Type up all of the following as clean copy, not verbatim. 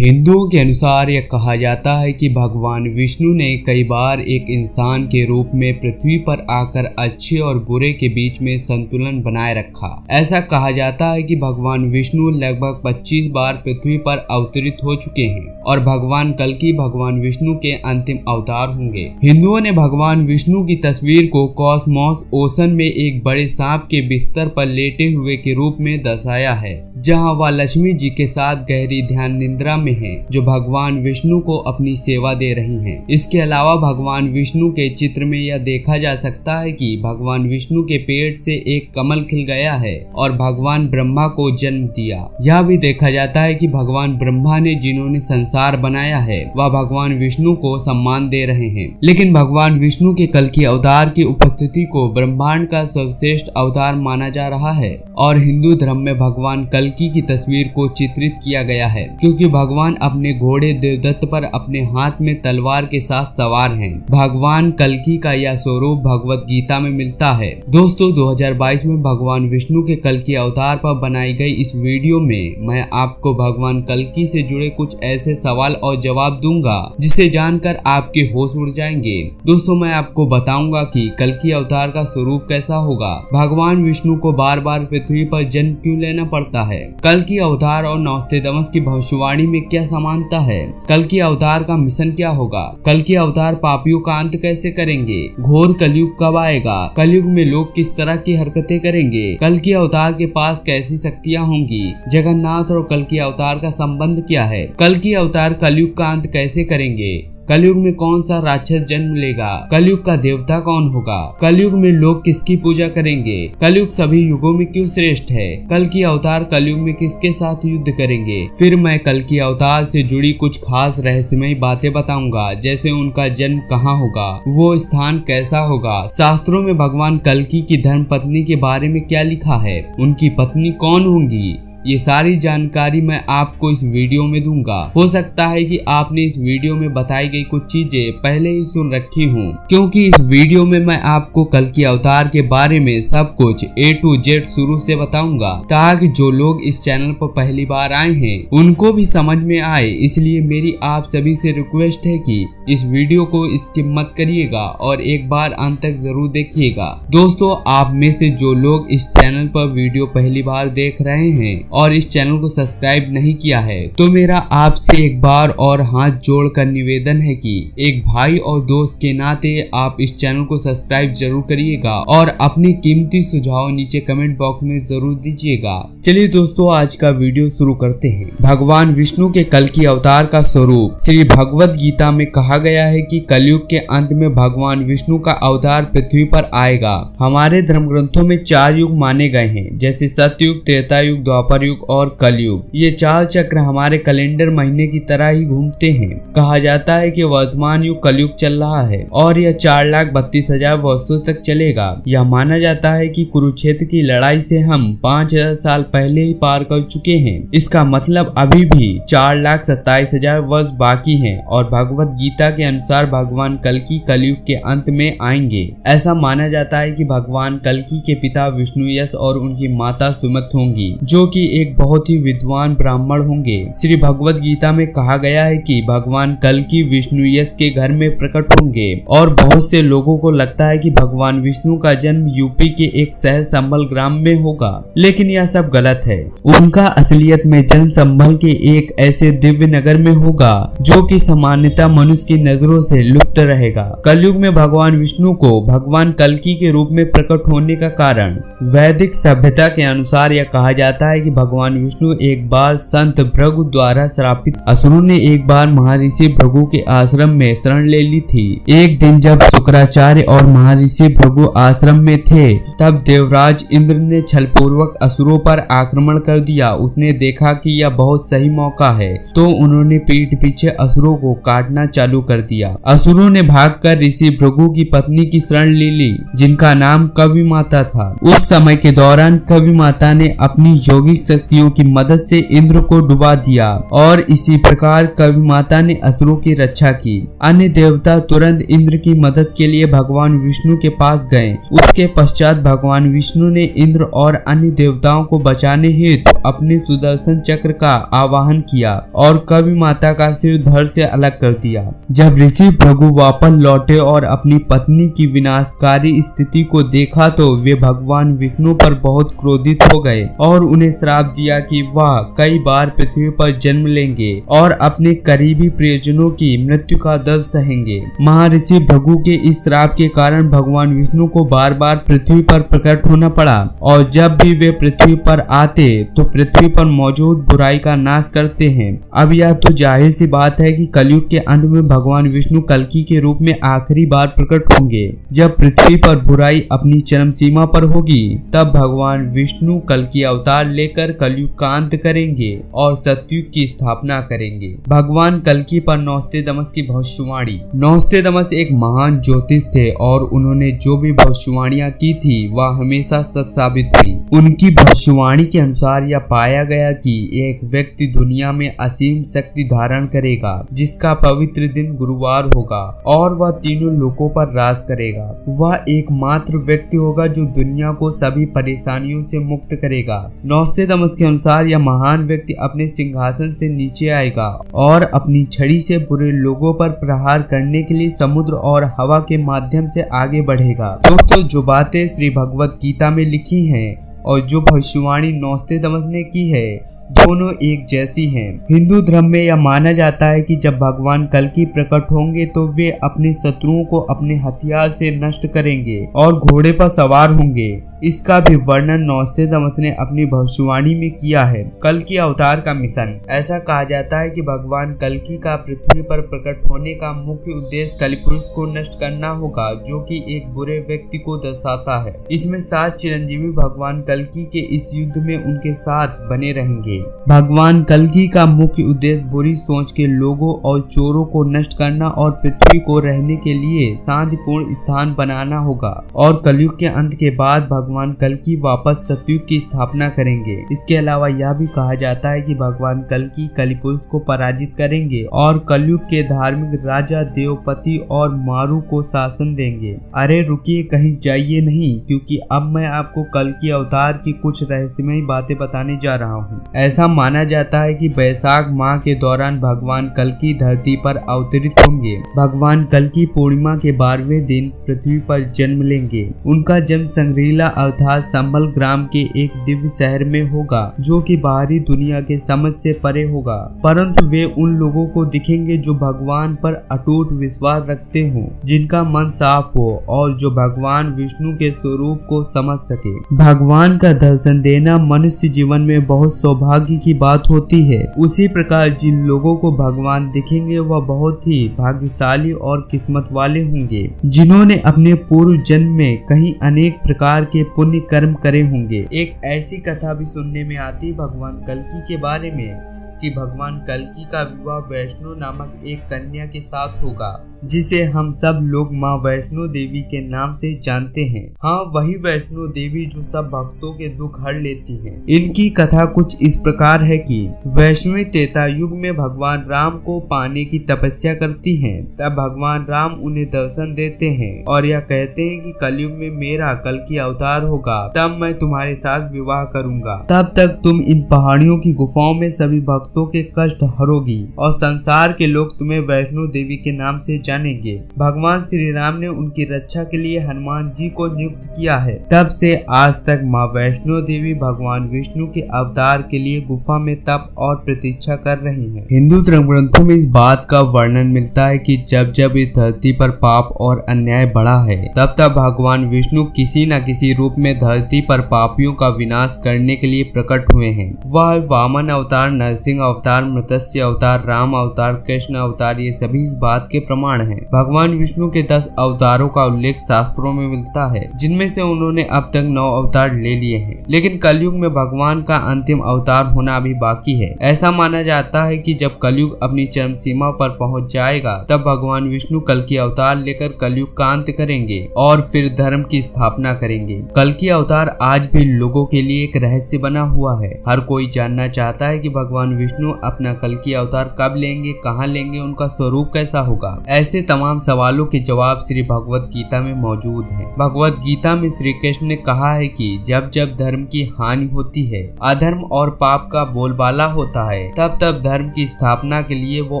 हिंदुओं के अनुसार यह कहा जाता है कि भगवान विष्णु ने कई बार एक इंसान के रूप में पृथ्वी पर आकर अच्छे और बुरे के बीच में संतुलन बनाए रखा। ऐसा कहा जाता है कि भगवान विष्णु लगभग 25 बार पृथ्वी पर अवतरित हो चुके हैं और भगवान कल्कि भगवान विष्णु के अंतिम अवतार होंगे। हिंदुओं ने भगवान विष्णु की तस्वीर को कॉस्मोस ओशन में एक बड़े सांप के बिस्तर पर लेटे हुए के रूप में दर्शाया है, जहां वह लक्ष्मी जी के साथ गहरी ध्यान निद्रा में हैं, जो भगवान विष्णु को अपनी सेवा दे रही हैं। इसके अलावा भगवान विष्णु के चित्र में यह देखा जा सकता है कि भगवान विष्णु के पेट से एक कमल खिल गया है और भगवान ब्रह्मा को जन्म दिया। यह भी देखा जाता है कि भगवान ब्रह्मा ने जिन्होंने संसार बनाया है वह भगवान विष्णु को सम्मान दे रहे हैं। लेकिन भगवान विष्णु के कल्कि अवतार की उपस्थिति को ब्रह्मांड का सर्वश्रेष्ठ अवतार माना जा रहा है और हिंदू धर्म में भगवान कल्कि की तस्वीर को चित्रित किया गया है, क्योंकि भगवान अपने घोड़े देवदत्त पर अपने हाथ में तलवार के साथ सवार हैं। भगवान कल्कि का यह स्वरूप भगवत गीता में मिलता है। दोस्तों, 2022 में भगवान विष्णु के कल्कि अवतार पर बनाई गई इस वीडियो में मैं आपको भगवान कल्कि से जुड़े कुछ ऐसे सवाल और जवाब दूंगा जिसे जानकर आपके होश उड़ जाएंगे। दोस्तों, मैं आपको बताऊंगा कि कल्कि अवतार का स्वरूप कैसा होगा, भगवान विष्णु को बार बार पृथ्वी पर जन्म क्यों लेना पड़ता है, कल्कि अवतार और नॉस्ट्रेडमस की भविष्यवाणी में क्या समानता है, कल्कि अवतार का मिशन क्या होगा, कल्कि अवतार पापियों का अंत कैसे करेंगे, घोर कलयुग कब आएगा, कलयुग में लोग किस तरह की हरकतें करेंगे, कल्कि अवतार के पास कैसी शक्तियां होंगी, जगन्नाथ और कल्कि अवतार का संबंध क्या है, कल्कि अवतार कलयुग का अंत कैसे करेंगे, कलयुग में कौन सा राक्षस जन्म लेगा, कलयुग का देवता कौन होगा, कलयुग में लोग किसकी पूजा करेंगे, कलयुग सभी युगों में क्यों श्रेष्ठ है, कल्कि अवतार कलयुग में किसके साथ युद्ध करेंगे। फिर मैं कल्कि अवतार से जुड़ी कुछ खास रहस्यमयी बातें बताऊंगा, जैसे उनका जन्म कहाँ होगा, वो स्थान कैसा होगा, शास्त्रों में भगवान कल्कि की धर्म पत्नी के बारे में क्या लिखा है, उनकी पत्नी कौन होंगी। ये सारी जानकारी मैं आपको इस वीडियो में दूंगा। हो सकता है कि आपने इस वीडियो में बताई गई कुछ चीजें पहले ही सुन रखी हों, क्योंकि इस वीडियो में मैं आपको कल्कि अवतार के बारे में सब कुछ A to Z शुरू से बताऊंगा, ताकि जो लोग इस चैनल पर पहली बार आए हैं उनको भी समझ में आए। इसलिए मेरी आप सभी से रिक्वेस्ट है कि इस वीडियो को स्किप मत करिएगा और एक बार अंत तक जरूर देखिएगा। दोस्तों, आप में से जो लोग इस चैनल पर वीडियो पहली बार देख रहे हैं और इस चैनल को सब्सक्राइब नहीं किया है, तो मेरा आपसे एक बार और हाथ जोड़कर निवेदन है कि एक भाई और दोस्त के नाते आप इस चैनल को सब्सक्राइब जरूर करिएगा और अपनी कीमती सुझाव नीचे कमेंट बॉक्स में जरूर दीजिएगा। चलिए दोस्तों, आज का वीडियो शुरू करते हैं। भगवान विष्णु के कल्कि अवतार का स्वरूप। श्री भगवत गीता में कहा गया है कि कलयुग के अंत में भगवान विष्णु का अवतार पृथ्वी पर आएगा। हमारे धर्म ग्रंथों में 4 युग माने गए हैं, जैसे सतयुग, त्रेता युग, द्वापर युग और कलयुग। ये 4 चक्र हमारे कैलेंडर महीने की तरह ही घूमते हैं। कहा जाता है कि वर्तमान युग कलयुग चल रहा है और यह 4,32,000 वर्षों तक चलेगा। यह माना जाता है कि कुरुक्षेत्र की लड़ाई से हम 5,000 साल पहले ही पार कर चुके हैं। इसका मतलब अभी भी 4,27,000 वर्ष बाकी हैं और भगवत गीता के अनुसार भगवान कल्कि कलयुग के अंत में आएंगे। ऐसा माना जाता है कि भगवान कल्कि के पिता विष्णुयश और उनकी माता सुमत होंगी, जो कि एक बहुत ही विद्वान ब्राह्मण होंगे। श्री भगवत गीता में कहा गया है कि भगवान कल्कि विष्णुयश के घर में प्रकट होंगे और बहुत से लोगों को लगता है कि भगवान विष्णु का जन्म यूपी के एक शहर संभल ग्राम में होगा, लेकिन यह सब गलत है। उनका असलियत में जन्म संभल के एक ऐसे दिव्य नगर में होगा जो कि सामान्यतः मनुष्य की नजरों से लुप्त रहेगा। कलयुग में भगवान विष्णु को भगवान कल्कि के रूप में प्रकट होने का कारण वैदिक सभ्यता के अनुसार यह कहा जाता है कि भगवान विष्णु एक बार संत भृगु द्वारा श्रापित असुरों ने एक बार महर्षि भृगु के आश्रम में शरण ले ली थी। एक दिन जब शुक्राचार्य और महर्षि भृगु आश्रम में थे, तब देवराज इंद्र ने छलपूर्वक असुरों पर आक्रमण कर दिया। उसने देखा कि यह बहुत सही मौका है, तो उन्होंने पीठ पीछे असुरों को काटना चालू शुरू कर दिया। असुरों ने भागकर ऋषि भृगु की पत्नी की शरण ले ली, जिनका नाम कवि माता था। उस समय के दौरान कवि माता ने अपनी योगिक शक्तियों की मदद से इंद्र को डुबा दिया और इसी प्रकार कवि माता ने असुरों की रक्षा की। अन्य देवता तुरंत इंद्र की मदद के लिए भगवान विष्णु के पास गए। उसके पश्चात भगवान विष्णु ने इंद्र और अन्य देवताओं को बचाने हेतु अपने सुदर्शन चक्र का आवाहन किया और कवि माता का सिर धड़ से अलग कर दिया। जब ऋषि भृगु वापस लौटे और अपनी पत्नी की विनाशकारी स्थिति को देखा तो वे भगवान विष्णु पर बहुत क्रोधित हो गए और उन्हें श्राप दिया कि वह कई बार पृथ्वी पर जन्म लेंगे और अपने करीबी प्रियजनों की मृत्यु का दर्द सहेंगे। महर्षि भृगु के इस श्राप के कारण भगवान विष्णु को बार बार पृथ्वी पर प्रकट होना पड़ा और जब भी वे पृथ्वी पर आते तो पृथ्वी पर मौजूद बुराई का नाश करते हैं। अब यह तो जाहिर सी बात है कि कलयुग के अंत में भगवान विष्णु कल्कि के रूप में आखिरी बार प्रकट होंगे। जब पृथ्वी पर बुराई अपनी चरम सीमा पर होगी तब भगवान विष्णु कल्कि अवतार लेकर कलयुग का अंत करेंगे और सतयुग की स्थापना करेंगे। भगवान कल्कि पर नौस्तेदमस की भविष्यवाणी। नौस्तेदमस एक महान ज्योतिष थे और उन्होंने जो भी भविष्यवाणियां की थी वह हमेशा सच साबित हुई। उनकी भविष्यवाणी के अनुसार यह पाया गया कि एक व्यक्ति दुनिया में असीम शक्ति धारण करेगा, जिसका पवित्र दिन गुरुवार होगा और वह तीनों लोकों पर राज करेगा। वह एकमात्र व्यक्ति होगा जो दुनिया को सभी परेशानियों से मुक्त करेगा। नौस्तेदमस के अनुसार यह महान व्यक्ति अपने सिंहासन से नीचे आएगा और अपनी छड़ी से बुरे लोगों पर प्रहार करने के लिए समुद्र और हवा के माध्यम से आगे बढ़ेगा। दोस्तों, जो बातें श्री भगवत गीता में लिखी हैं और जो भविष्यवाणी नौस्तेदमस ने की है दोनों एक जैसी हैं। हिंदू धर्म में यह माना जाता है कि जब भगवान कल्कि प्रकट होंगे तो वे अपने शत्रुओं को अपने हथियार से नष्ट करेंगे और घोड़े पर सवार होंगे। इसका भी वर्णन नौस्तेदमस ने अपनी भविष्यवाणी में किया है। कल्कि अवतार का मिशन। ऐसा कहा जाता है कि भगवान कल्कि का पृथ्वी पर प्रकट होने का मुख्य उद्देश्य कलिपुरुष को नष्ट करना होगा, जो कि एक बुरे व्यक्ति को दर्शाता है। इसमें 7 चिरंजीवी भगवान कल्कि के इस युद्ध में उनके साथ बने रहेंगे। भगवान कल्कि का मुख्य उद्देश्य बुरी सोच के लोगों और चोरों को नष्ट करना और पृथ्वी को रहने के लिए शांतिपूर्ण स्थान बनाना होगा और कलयुग के अंत के बाद भगवान कल्कि वापस सतयुग की स्थापना करेंगे। इसके अलावा यह भी कहा जाता है कि भगवान कल्कि कलिपुरुष को पराजित करेंगे और कलयुग के धार्मिक राजा देवपति और मारु को शासन देंगे। अरे रुकिए, कहीं जाइए नहीं, क्योंकि अब मैं आपको कल्कि अवतार की कुछ रहस्यमयी बातें बताने जा रहा हूँ। ऐसा माना जाता है कि वैशाख माह के दौरान भगवान कल्कि धरती पर अवतरित होंगे। भगवान कल्कि पूर्णिमा के 12वें दिन पृथ्वी पर जन्म लेंगे। उनका जन्म संग्रीला अर्थात संभल ग्राम के एक दिव्य शहर में होगा, जो कि बाहरी दुनिया के समझ से परे होगा, परंतु वे उन लोगों को दिखेंगे जो भगवान पर अटूट विश्वास रखते हों, जिनका मन साफ हो और जो भगवान विष्णु के स्वरूप को समझ सके। भगवान का दर्शन देना मनुष्य जीवन में बहुत सौभाग्य की बात होती है। उसी प्रकार जिन लोगों को भगवान दिखेंगे वह बहुत ही भाग्यशाली और किस्मत वाले होंगे, जिन्होंने अपने पूर्व जन्म में कहीं अनेक प्रकार के पुण्य कर्म करे होंगे। एक ऐसी कथा भी सुनने में आती भगवान कल्कि के बारे में कि भगवान कल्कि का विवाह वैष्णो नामक एक कन्या के साथ होगा, जिसे हम सब लोग माँ वैष्णो देवी के नाम से जानते हैं। हाँ, वही वैष्णो देवी जो सब भक्तों के दुख हर लेती हैं। इनकी कथा कुछ इस प्रकार है कि वैष्णवी त्रेता युग में भगवान राम को पाने की तपस्या करती हैं। तब भगवान राम उन्हें दर्शन देते हैं और यह कहते हैं कि कलयुग में मेरा कल्कि अवतार होगा, तब मैं तुम्हारे साथ विवाह करूंगा। तब तक तुम इन पहाड़ियों की गुफाओं में सभी भक्तों के कष्ट हरोगी और संसार के लोग तुम्हें वैष्णो देवी के नाम से जानेंगे। भगवान श्री राम ने उनकी रक्षा के लिए हनुमान जी को नियुक्त किया है। तब से आज तक माँ वैष्णो देवी भगवान विष्णु के अवतार के लिए गुफा में तप और प्रतीक्षा कर रही हैं। हिंदू धर्म ग्रंथों में इस बात का वर्णन मिलता है कि जब जब इस धरती पर पाप और अन्याय बढ़ा है, तब तब भगवान विष्णु किसी न किसी रूप में धरती पर पापियों का विनाश करने के लिए प्रकट हुए हैं। वह वामन अवतार, नरसिंह अवतार, मत्स्य अवतार, राम अवतार, कृष्ण अवतार, ये सभी इस बात के प्रमाण पुराण है। भगवान विष्णु के 10 अवतारों का उल्लेख शास्त्रों में मिलता है, जिनमें से उन्होंने अब तक 9 अवतार ले लिए हैं, लेकिन कलयुग में भगवान का अंतिम अवतार होना अभी बाकी है। ऐसा माना जाता है कि जब कलयुग अपनी चरम सीमा पर पहुंच जाएगा, तब भगवान विष्णु कल की अवतार लेकर कलयुग का अंत करेंगे और फिर धर्म की स्थापना करेंगे। कल की अवतार आज भी लोगों के लिए एक रहस्य बना हुआ है। हर कोई जानना चाहता है कि भगवान विष्णु अपना कल की अवतार कब लेंगे, कहाँ लेंगे, उनका स्वरूप कैसा होगा। ऐसे तमाम सवालों के जवाब श्री भगवत गीता में मौजूद हैं। भगवत गीता में श्री कृष्ण ने कहा है कि जब जब धर्म की हानि होती है, अधर्म और पाप का बोलबाला होता है, तब तब धर्म की स्थापना के लिए वो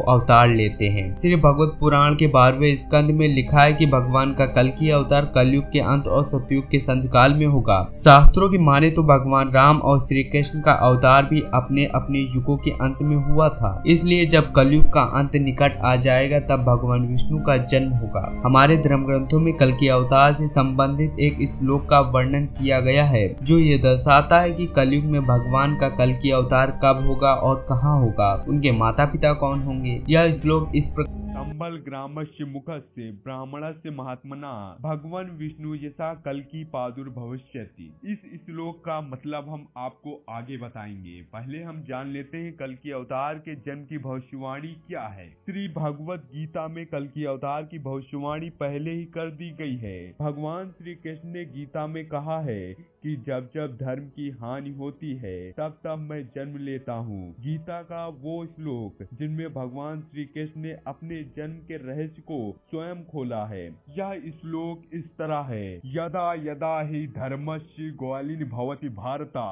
अवतार लेते हैं। श्री भगवत पुराण के 12वें स्कंद में लिखा है कि भगवान का कल की अवतार कलयुग के अंत और सतयुग के संधिकाल में होगा। शास्त्रों की माने तो भगवान राम और श्री कृष्ण का अवतार भी अपने अपने युगों के अंत में हुआ था। इसलिए जब कलयुग का अंत निकट आ जाएगा, तब भगवान विष्णु का जन्म होगा। हमारे धर्म ग्रंथों में कल की अवतार से संबंधित एक श्लोक का वर्णन किया गया है, जो ये दर्शाता है कि कलयुग में भगवान का कल की अवतार कब होगा और कहाँ होगा, उनके माता पिता कौन होंगे। यह श्लोक इस प्रकार संबल ग्रामस्य मुखस्य ब्राह्मणस्य महात्मना भगवान विष्णु यथा कल की प्रादुर्भविष्यति। इस श्लोक का मतलब हम आपको आगे बताएंगे। पहले हम जान लेते हैं कल की अवतार के जन्म की भविष्यवाणी क्या है। श्री भगवत गीता में कल की अवतार की भविष्यवाणी पहले ही कर दी गई है। भगवान श्री कृष्ण ने गीता में कहा है कि जब जब धर्म की हानि होती है, तब तब मैं जन्म लेता हूँ। गीता का वो श्लोक जिनमें भगवान श्री कृष्ण ने अपने जन्म के रहस्य को स्वयं खोला है। यह श्लोक इस तरह है, यदा यदा हि धर्मस्य ग्लानिर् भवति भारता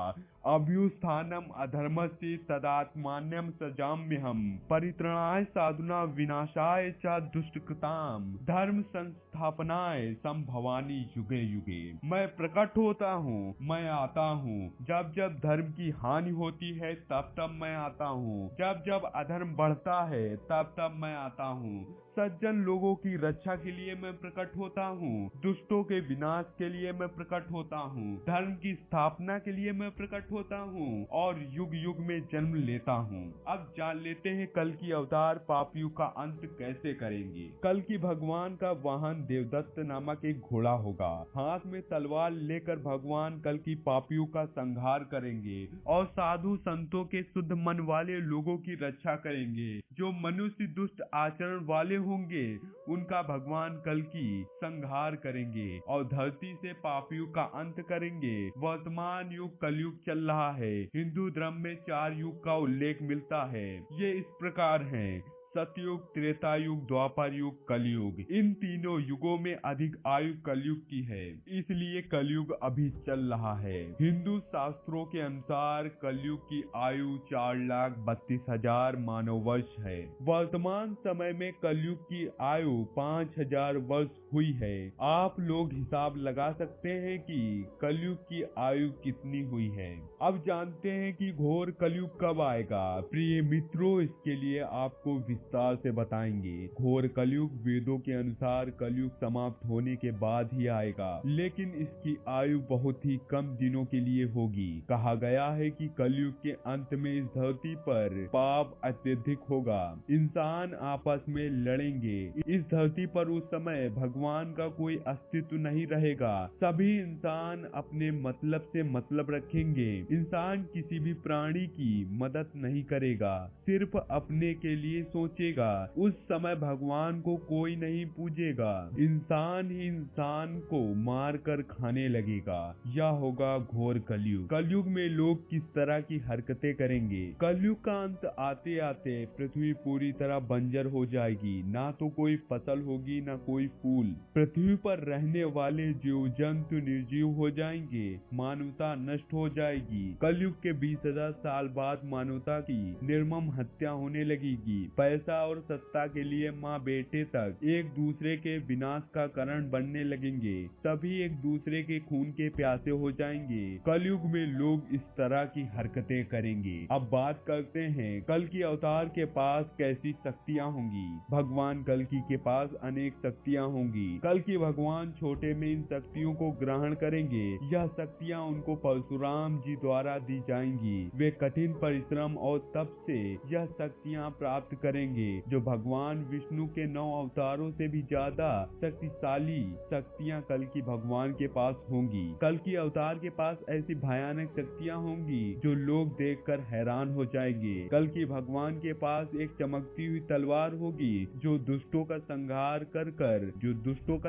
अभ्युत्थानम् अधर्मस्य तदात्मानं सृजाम्यहम् परित्राणाय साधूनां विनाशाय च दुष्कृतां धर्म संस्थापनाय संभवामि युगे युगे। मैं प्रकट होता हूँ, मैं आता हूँ। जब जब धर्म की हानि होती है, तब तब मैं आता हूँ। जब जब अधर्म बढ़ता है, तब तब मैं आता हूँ। सज्जन लोगों की रक्षा के लिए मैं प्रकट होता हूँ, दुष्टों के विनाश के लिए मैं प्रकट होता हूँ, धर्म की स्थापना के लिए मैं प्रकट होता हूँ और युग युग में जन्म लेता हूँ। अब जान लेते हैं कल की अवतार पापियों का अंत कैसे करेंगे। कल की भगवान का वाहन देवदत्त नामक एक घोड़ा होगा। हाथ में तलवार लेकर भगवान कल की पापियों का संहार करेंगे और साधु संतों के शुद्ध मन वाले लोगों की रक्षा करेंगे। जो मनुष्य दुष्ट आचरण वाले होंगे, उनका भगवान कल की संहार करेंगे और धरती से पापियों का अंत करेंगे। वर्तमान युग कलयुग चल रहा है। हिंदू धर्म में 4 युग का उल्लेख मिलता है। ये इस प्रकार हैं: सतयुग, त्रेता युग, द्वापर युग, कलयुग। इन तीनों युगों में अधिक आयु कलयुग की है, इसलिए कलयुग अभी चल रहा है। हिंदू शास्त्रों के अनुसार कलयुग की आयु 4,32,000 मानव वर्ष है। वर्तमान समय में कलयुग की आयु 5,000 वर्ष हुई है। आप लोग हिसाब लगा सकते हैं कि कलयुग की आयु कितनी हुई है। अब जानते हैं कि घोर कलयुग कब आएगा। प्रिय मित्रों, इसके लिए आपको विस्तार से बताएंगे। घोर कलयुग वेदों के अनुसार कलयुग समाप्त होने के बाद ही आएगा, लेकिन इसकी आयु बहुत ही कम दिनों के लिए होगी। कहा गया है कि कलयुग के अंत में इस धरती पर पाप अत्यधिक होगा, इंसान आपस में लड़ेंगे। इस धरती पर उस समय भगवान का कोई अस्तित्व नहीं रहेगा। सभी इंसान अपने मतलब से मतलब रखेंगे। इंसान किसी भी प्राणी की मदद नहीं करेगा, सिर्फ अपने के लिए सोचेगा। उस समय भगवान को कोई नहीं पूजेगा, इंसान ही इंसान को मार कर खाने लगेगा। यह होगा घोर कलयुग। कलयुग में लोग किस तरह की हरकतें करेंगे। कलयुग का अंत आते आते पृथ्वी पूरी तरह बंजर हो जाएगी। ना तो कोई फसल होगी, ना कोई फूल। पृथ्वी पर रहने वाले जीव जंतु निर्जीव हो जाएंगे। मानवता नष्ट हो जाएगी। कलयुग के 20,000 साल बाद मानवता की निर्मम हत्या होने लगेगी। पैसा और सत्ता के लिए माँ बेटे तक एक दूसरे के विनाश का कारण बनने लगेंगे। सभी एक दूसरे के खून के प्यासे हो जाएंगे। कलयुग में लोग इस तरह की हरकतें करेंगे। अब बात करते हैं कल की अवतार के पास कैसी शक्तियाँ होंगी। भगवान कल्कि के पास अनेक शक्तियाँ होंगी। कल की भगवान छोटे में इन शक्तियों को ग्रहण करेंगे। यह शक्तियाँ उनको परशुराम जी द्वारा दी जाएंगी। वे कठिन परिश्रम और तप से यह शक्तियाँ प्राप्त करेंगे। मिलेंगे जो भगवान विष्णु के 9 अवतारों से भी ज्यादा शक्तिशाली शक्तियां कल की भगवान के पास होंगी। कल की अवतार के पास ऐसी भयानक शक्तियां होंगी जो लोग देखकर हैरान हो जाएंगे। कल की भगवान के पास एक चमकती हुई तलवार होगी जो दुष्टों का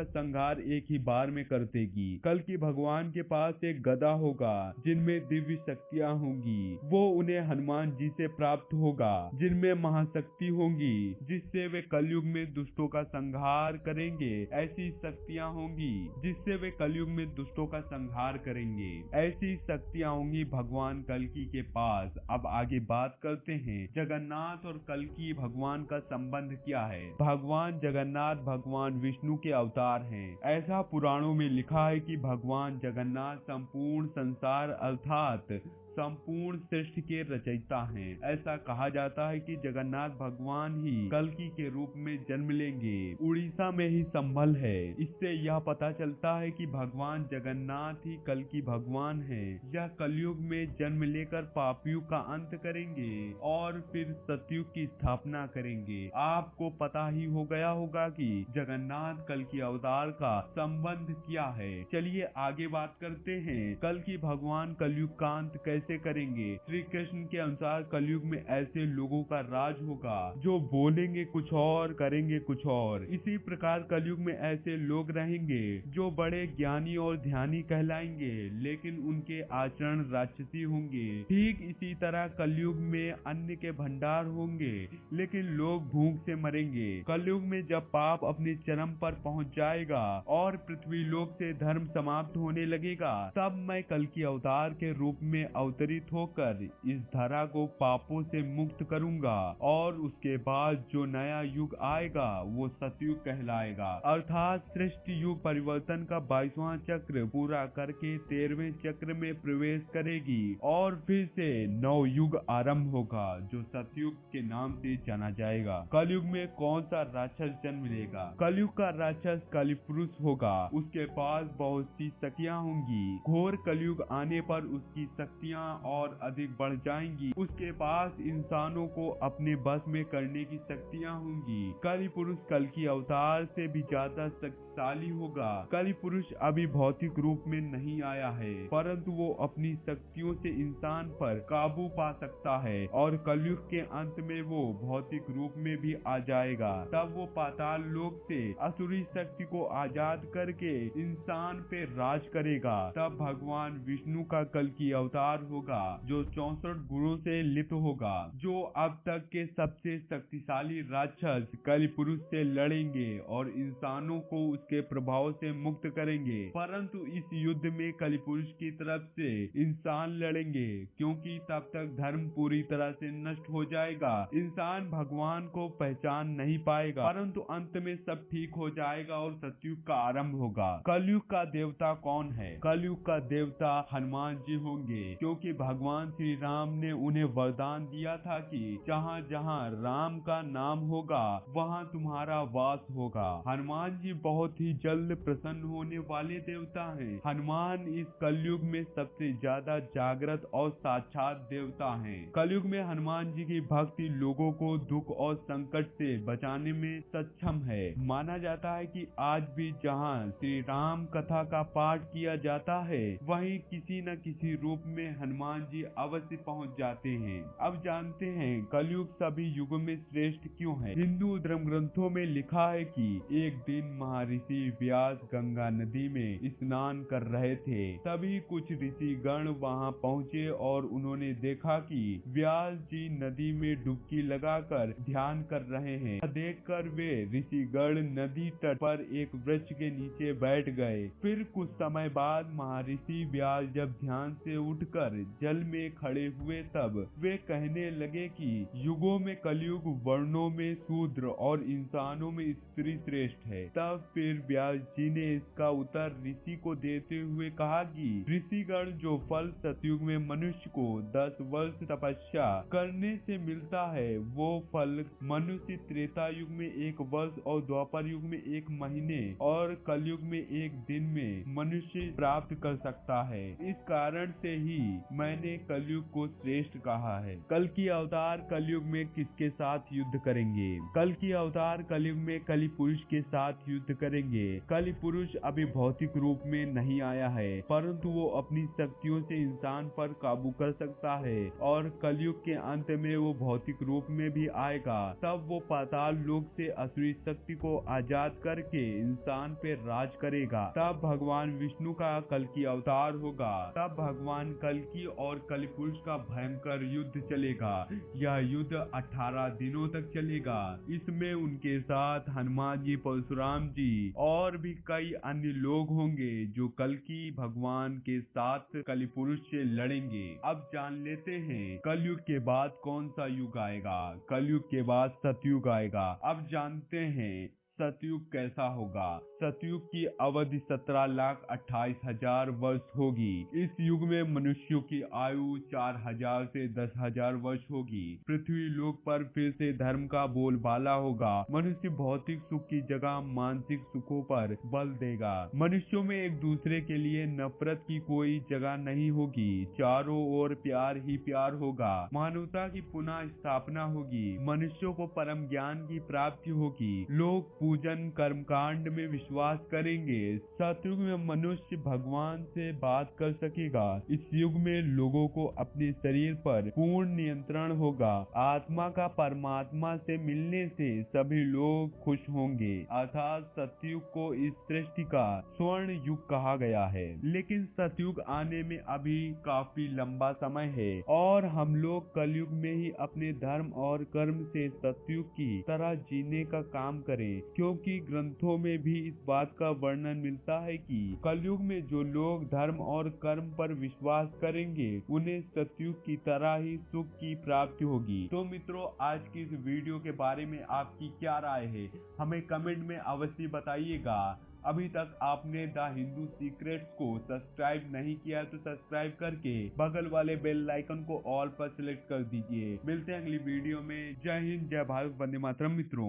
संहार एक ही बार में कर देगी। कल की भगवान के पास एक गदा होगा जिनमें दिव्य शक्तियां होंगी, वो उन्हें हनुमान जी से प्राप्त होगा जिनमें महाशक्ति होंगी जिससे वे कलयुग में दुष्टों का संहार करेंगे। ऐसी शक्तियां होंगी जिससे वे कलयुग में दुष्टों का संहार करेंगे। ऐसी शक्तियां होंगी भगवान कल्कि के पास। अब आगे बात करते हैं जगन्नाथ और कल्कि भगवान का संबंध क्या है। भगवान जगन्नाथ भगवान विष्णु के अवतार हैं। ऐसा पुराणों में लिखा है कि भगवान जगन्नाथ संपूर्ण संसार अर्थात संपूर्ण सृष्टि के रचयिता हैं। ऐसा कहा जाता है कि जगन्नाथ भगवान ही कल्कि के रूप में जन्म लेंगे। उड़ीसा में ही संभल है। इससे यह पता चलता है कि भगवान जगन्नाथ ही कल्कि भगवान हैं। यह कलयुग में जन्म लेकर पापियों का अंत करेंगे और फिर सतयुग की स्थापना करेंगे। आपको पता ही हो गया होगा कि जगन्नाथ कल्कि अवतार का संबंध क्या है। चलिए आगे बात करते हैं कल्कि भगवान कलयुग का अंत कैसे करेंगे। श्री कृष्ण के अनुसार कलयुग में ऐसे लोगों का राज होगा जो बोलेंगे कुछ और करेंगे कुछ और। इसी प्रकार कलयुग में ऐसे लोग रहेंगे जो बड़े ज्ञानी और ध्यानी कहलाएंगे लेकिन उनके आचरण राक्षसी होंगे। ठीक इसी तरह कलयुग में अन्न के भंडार होंगे लेकिन लोग भूख से मरेंगे। कलयुग में जब पाप अपने चरम पर पहुंच जाएगा और पृथ्वी लोक से धर्म समाप्त होने लगेगा तब मैं कल्कि अवतार के रूप में अवतरित होकर इस धरा को पापों से मुक्त करूंगा और उसके बाद जो नया युग आएगा वो सतयुग कहलाएगा। अर्थात सृष्टि युग परिवर्तन का 22वां चक्र पूरा करके 13वें चक्र में प्रवेश करेगी और फिर से नव युग आरंभ होगा जो सतयुग के नाम से जाना जाएगा। कलयुग में कौन सा राक्षस जन्म लेगा। कलयुग का राक्षस कलिपुरुष होगा। उसके पास बहुत सी शक्तियां होंगी। घोर कलयुग आने पर उसकी शक्तियां और अधिक बढ़ जाएंगी। उसके पास इंसानों को अपने बस में करने की शक्तियां होंगी। कलिपुरुष कल्कि अवतार से भी ज्यादा शक्तिशाली होगा। कलिपुरुष अभी भौतिक रूप में नहीं आया है परंतु वो अपनी शक्तियों से इंसान पर काबू पा सकता है और कलयुग के अंत में वो भौतिक रूप में भी आ जाएगा। तब वो पाताल लोक से असुरी शक्ति को आजाद करके इंसान पे राज करेगा। तब भगवान विष्णु का कल्कि अवतार होगा जो 64 गुणों से लिप्त होगा। जो अब तक के सबसे शक्तिशाली राक्षस कलिपुरुष से लड़ेंगे और इंसानों को उसके प्रभाव से मुक्त करेंगे। परंतु इस युद्ध में कलिपुरुष की तरफ से इंसान लड़ेंगे क्योंकि तब तक धर्म पूरी तरह से नष्ट हो जाएगा। इंसान भगवान को पहचान नहीं पाएगा परंतु अंत में सब ठीक हो जाएगा और सतयुग का आरंभ होगा। कलयुग का देवता कौन है। कलयुग का देवता हनुमान जी होंगे क्योंकि भगवान श्री राम ने उन्हें वरदान दिया था कि जहाँ जहाँ राम का नाम होगा वहाँ तुम्हारा वास होगा। हनुमान जी बहुत ही जल्द प्रसन्न होने वाले देवता हैं। हनुमान इस कलयुग में सबसे ज्यादा जागृत और साक्षात देवता हैं। कलयुग में हनुमान जी की भक्ति लोगों को दुख और संकट से बचाने में सक्षम है। माना जाता है कि आज भी जहाँ श्री राम कथा का पाठ किया जाता है वहीं किसी न किसी रूप में हनुमान जी अवश्य पहुंच जाते हैं। अब जानते हैं कलयुग सभी युगों में श्रेष्ठ क्यों है। हिंदू धर्म ग्रंथों में लिखा है कि एक दिन महर्षि व्यास गंगा नदी में स्नान कर रहे थे। तभी कुछ ऋषि गण वहां पहुंचे और उन्होंने देखा कि व्यास जी नदी में डुबकी लगाकर ध्यान कर रहे हैं। देखकर वे ऋषि गण नदी तट पर एक वृक्ष के नीचे बैठ गए। फिर कुछ समय बाद महर्षि व्यास जब ध्यान से उठकर जल में खड़े हुए तब वे कहने लगे कि युगों में कलयुग वर्णों में शूद्र और इंसानों में स्त्री श्रेष्ठ है। तब फिर व्यास जी ने इसका उत्तर ऋषि को देते हुए कहा कि ऋषिगण जो फल सतयुग में मनुष्य को 10 वर्ष तपस्या करने से मिलता है वो फल मनुष्य त्रेता युग में 1 वर्ष और द्वापर युग में 1 महीने और कलयुग में 1 दिन में मनुष्य प्राप्त कर सकता है। इस कारण से ही मैंने कलयुग को श्रेष्ठ कहा है। कल की अवतार कलयुग में किसके साथ युद्ध करेंगे? कल की अवतार कलयुग में कली पुरुष के साथ युद्ध करेंगे। कली पुरुष अभी भौतिक रूप में नहीं आया है, परंतु वो अपनी शक्तियों से इंसान पर काबू कर सकता है और कलयुग के अंत में वो भौतिक रूप में भी आएगा। तब वो पाताल लोक से असुरी शक्ति को आजाद करके इंसान पे राज करेगा। तब भगवान विष्णु का कल की अवतार होगा। तब भगवान कल्कि और कलिपुरुष का भयंकर युद्ध चलेगा। यह युद्ध 18 दिनों तक चलेगा। इसमें उनके साथ हनुमान जी, परशुराम जी और भी कई अन्य लोग होंगे जो कल्कि भगवान के साथ कलिपुरुष से लड़ेंगे। अब जान लेते हैं कलयुग के बाद कौन सा युग आएगा। कलयुग के बाद सतयुग आएगा। अब जानते हैं सतयुग कैसा होगा। सतयुग की अवधि 17,28,000 वर्ष होगी। इस युग में मनुष्यों की आयु 4,000 से 10,000 वर्ष होगी। पृथ्वी लोक पर फिर से धर्म का बोलबाला होगा। मनुष्य भौतिक सुख की जगह मानसिक सुखों पर बल देगा। मनुष्यों में एक दूसरे के लिए नफरत की कोई जगह नहीं होगी। चारों ओर प्यार ही प्यार होगा। मानवता की पुनः स्थापना होगी। मनुष्यों को परम ज्ञान की प्राप्ति होगी। लोग पूजन कर्मकांड में विश्वास करेंगे। सतयुग में मनुष्य भगवान से बात कर सकेगा। इस युग में लोगों को अपने शरीर पर पूर्ण नियंत्रण होगा। आत्मा का परमात्मा से मिलने से सभी लोग खुश होंगे। अर्थात सतयुग को इस सृष्टि का स्वर्ण युग कहा गया है। लेकिन सतयुग आने में अभी काफी लंबा समय है और हम लोग कलयुग में ही अपने धर्म और कर्म से सतयुग की तरह जीने का काम करें, क्योंकि ग्रंथों में भी इस बात का वर्णन मिलता है कि कलयुग में जो लोग धर्म और कर्म पर विश्वास करेंगे उन्हें सतयुग की तरह ही सुख की प्राप्ति होगी। तो मित्रों, आज की इस वीडियो के बारे में आपकी क्या राय है, हमें कमेंट में अवश्य बताइएगा। अभी तक आपने द हिंदू सीक्रेट्स को सब्सक्राइब नहीं किया तो सब्सक्राइब करके बगल वाले बेल आइकन को ऑल पर सिलेक्ट कर दीजिए। मिलते हैं अगली वीडियो में। जय हिंद, जय भारत, वंदे मातरम मित्रों।